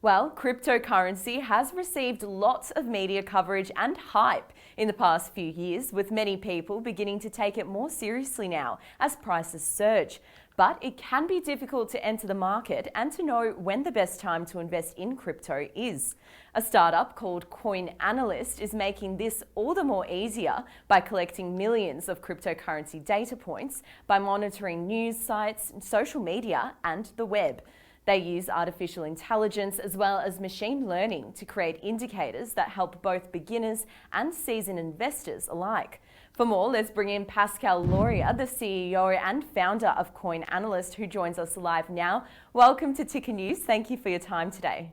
Well, cryptocurrency has received lots of media coverage and hype in the past few years, with many people beginning to take it more seriously now as prices surge. But it can be difficult to enter the market and to know when the best time to invest in crypto is. A startup called COINANALYST is making this all the more easier by collecting millions of cryptocurrency data points by monitoring news sites, social media, and the web. They use artificial intelligence as well as machine learning to create indicators that help both beginners and seasoned investors alike. For more, let's bring in Pascal Lauria, the CEO and founder of COINANALYST, who joins us live now. Welcome to Ticker News. Thank you for your time today.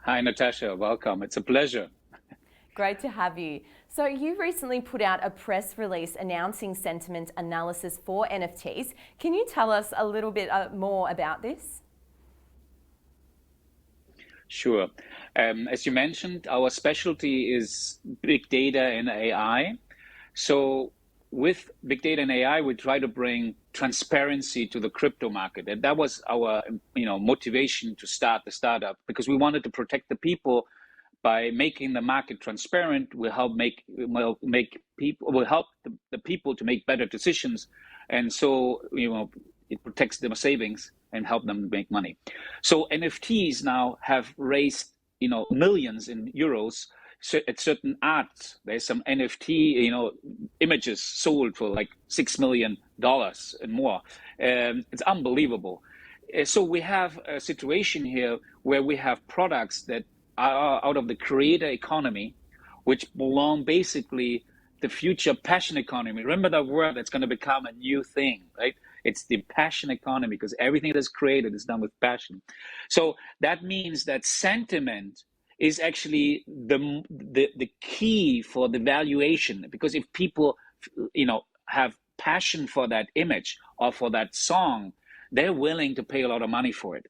Hi, Natasha. Welcome. It's a pleasure. Great to have you. So you recently put out a press release announcing sentiment analysis for NFTs. Can you tell us a little bit more about this? Sure. As you mentioned, our specialty is big data and AI. So with big data and AI, we try to bring transparency to the crypto market. And that was our motivation to start the startup, because we wanted to protect the people. By making the market transparent, will help the people to make better decisions, and so it protects their savings and help them make money. So NFTs now have raised millions in euros. So at certain arts, there's some NFT images sold for like $6 million and more. It's unbelievable. So we have a situation here where we have products that are out of the creator economy, which belong basically the future passion economy. Remember that word that's going to become a new thing, right? It's the passion economy, because everything that's created is done with passion. So that means that sentiment is actually the key for the valuation, because if people have passion for that image or for that song, they're willing to pay a lot of money for it.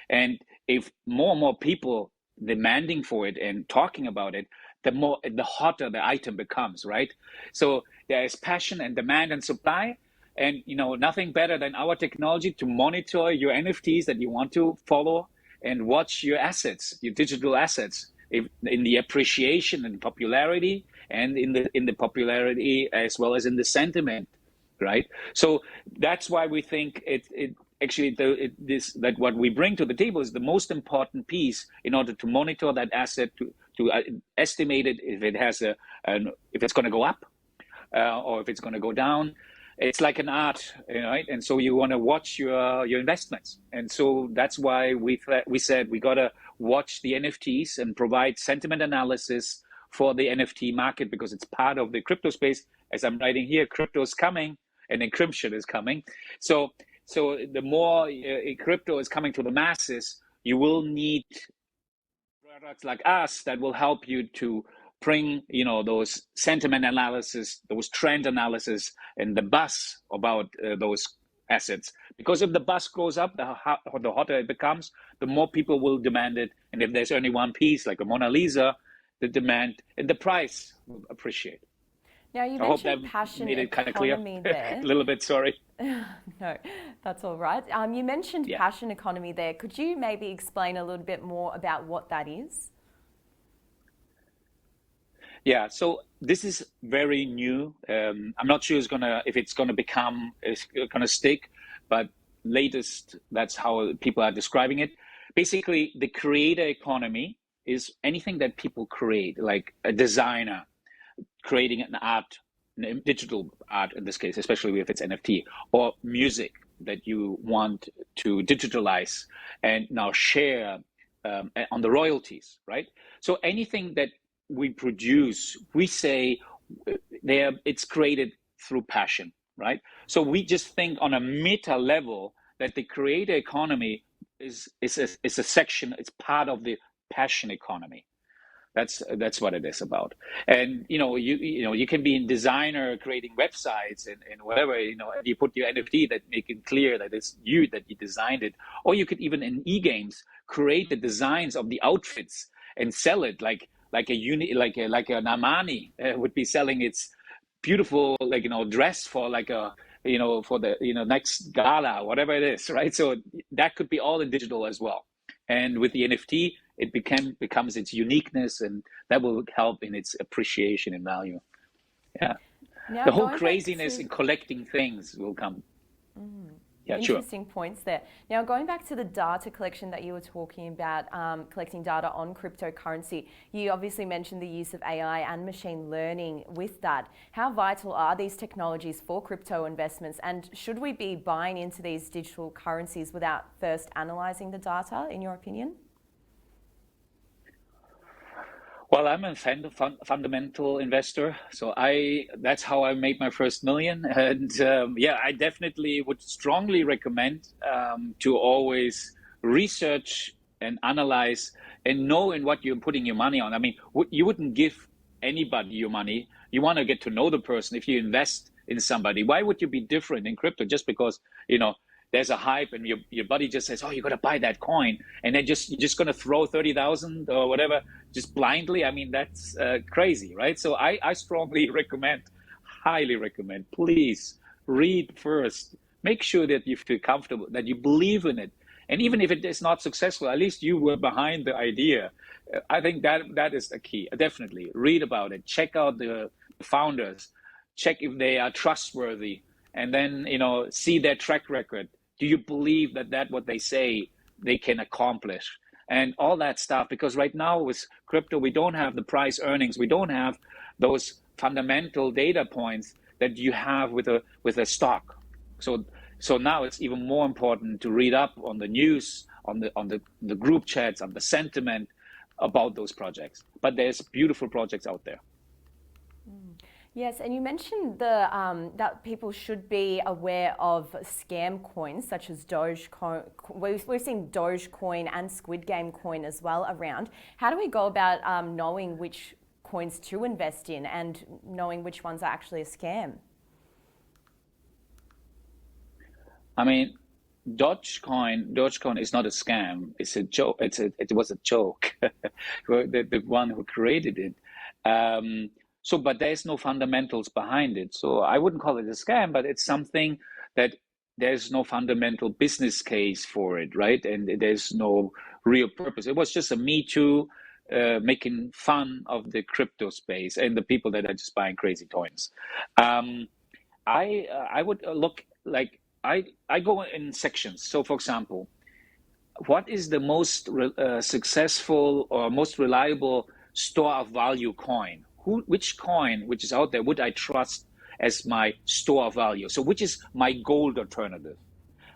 And if more and more people demanding for it and talking about it, the hotter the item becomes, right? So there is passion and demand and supply, and nothing better than our technology to monitor your NFTs that you want to follow and watch your assets, your digital assets, in the appreciation and popularity, and in the popularity as well as in the sentiment, right? So that's why we think that what we bring to the table is the most important piece in order to monitor that asset, to estimate it if it has if it's going to go up or if it's going to go down. It's like an art, right? And so you want to watch your investments, and so that's why we said we got to watch the NFTs and provide sentiment analysis for the NFT market, because it's part of the crypto space. As I'm writing here, crypto is coming and encryption is coming. So the more crypto is coming to the masses, you will need products like us that will help you to bring those sentiment analysis, those trend analysis, and the buzz about those assets. Because if the buzz goes up, the hotter it becomes, the more people will demand it. And if there's only one piece, like a Mona Lisa, the demand and the price will appreciate. Now, you mentioned passion economy there. A little bit, sorry. No, that's all right. You mentioned passion economy there. Could you maybe explain a little bit more about what that is? Yeah, so this is very new. I'm not sure if it's gonna stick, but latest, that's how people are describing it. Basically, the creator economy is anything that people create, like a designer creating an art, digital art in this case, especially if it's NFT, or music that you want to digitalize and now share on the royalties, right? So anything that we produce, we say it's created through passion, right? So we just think on a meta level that the creator economy is a section, it's part of the passion economy. That's what it is about. And you can be a designer creating websites and whatever, and you put your NFT that make it clear that it's you, that you designed it. Or you could even in e-games create the designs of the outfits and sell it like an Armani would be selling its beautiful dress for like a for the next gala, whatever it is, right? So that could be all in digital as well. And with the NFT, it becomes its uniqueness, and that will help in its appreciation and value. Yeah. Now, The whole going back craziness to in collecting things will come. Yeah, sure. interesting points there. Now, going back to the data collection that you were talking about, collecting data on cryptocurrency, you obviously mentioned the use of AI and machine learning with that. How vital are these technologies for crypto investments, and should we be buying into these digital currencies without first analysing the data, in your opinion? Well, I'm a fundamental investor, so that's how I made my first million. And yeah, I definitely would strongly recommend to always research and analyze and know in what you're putting your money on. I mean, you wouldn't give anybody your money. You want to get to know the person. If you invest in somebody, why would you be different in crypto just because there's a hype and your buddy just says, "Oh, you got to buy that coin," and then you're just going to throw 30,000 or whatever just blindly? I mean, that's crazy, right? So I strongly recommend, highly recommend, please read first. Make sure that you feel comfortable, that you believe in it, and even if it is not successful, at least you were behind the idea. I think that is the key. Definitely read about it, check out the founders, check if they are trustworthy, and then see their track record. Do you believe that what they say they can accomplish? And all that stuff, because right now with crypto, we don't have the price earnings. We don't have those fundamental data points that you have with a stock. So now it's even more important to read up on the news, on the group chats, on the sentiment about those projects. But there's beautiful projects out there. Yes, and you mentioned that people should be aware of scam coins such as Dogecoin. We've seen Dogecoin and Squid Game coin as well around. How do we go about knowing which coins to invest in and knowing which ones are actually a scam? I mean, Dogecoin is not a scam. It's a joke. It was a joke. The one who created it. But there's no fundamentals behind it. So I wouldn't call it a scam, but it's something that there's no fundamental business case for it, right? And there's no real purpose. It was just a Me Too, making fun of the crypto space and the people that are just buying crazy coins. I would look like I go in sections. So, for example, what is the most successful or most reliable store of value coin? Which coin which is out there would I trust as my store of value? So which is my gold alternative?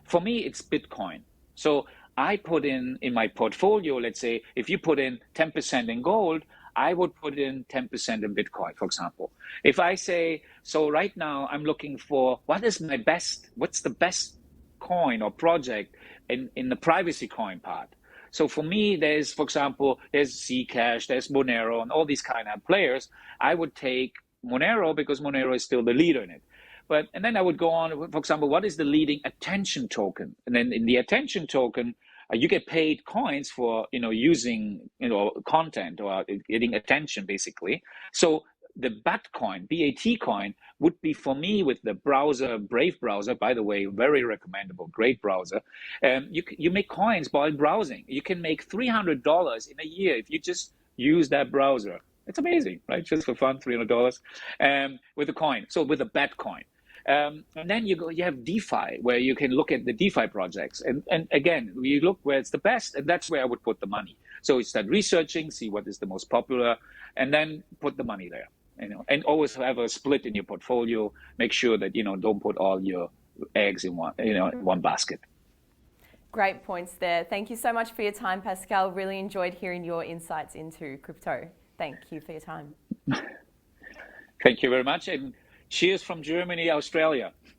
For me, it's Bitcoin. So I put in my portfolio, let's say, if you put in 10% in gold, I would put in 10% in Bitcoin, for example. If I say, so right now I'm looking for what's the best coin or project in the privacy coin part. So for me, for example, there's Zcash, there's Monero, and all these kind of players. I would take Monero because Monero is still the leader in it. And then I would go on, for example, what is the leading attention token? And then in the attention token, you get paid coins for using content or getting attention, basically. So the BAT coin, BAT coin, would be for me with the browser, Brave browser, by the way, very recommendable, great browser. You make coins by browsing. You can make $300 in a year if you just use that browser. It's amazing, right? Just for fun, $300 with a coin. So with a BAT coin. And then you have DeFi, where you can look at the DeFi projects. And again, you look where it's the best, and that's where I would put the money. So you start researching, see what is the most popular, and then put the money there. And always have a split in your portfolio. Make sure that don't put all your eggs in one basket. Great points there. Thank you so much for your time, Pascal. Really enjoyed hearing your insights into crypto. Thank you for your time. Thank you very much, and cheers from Germany, Australia.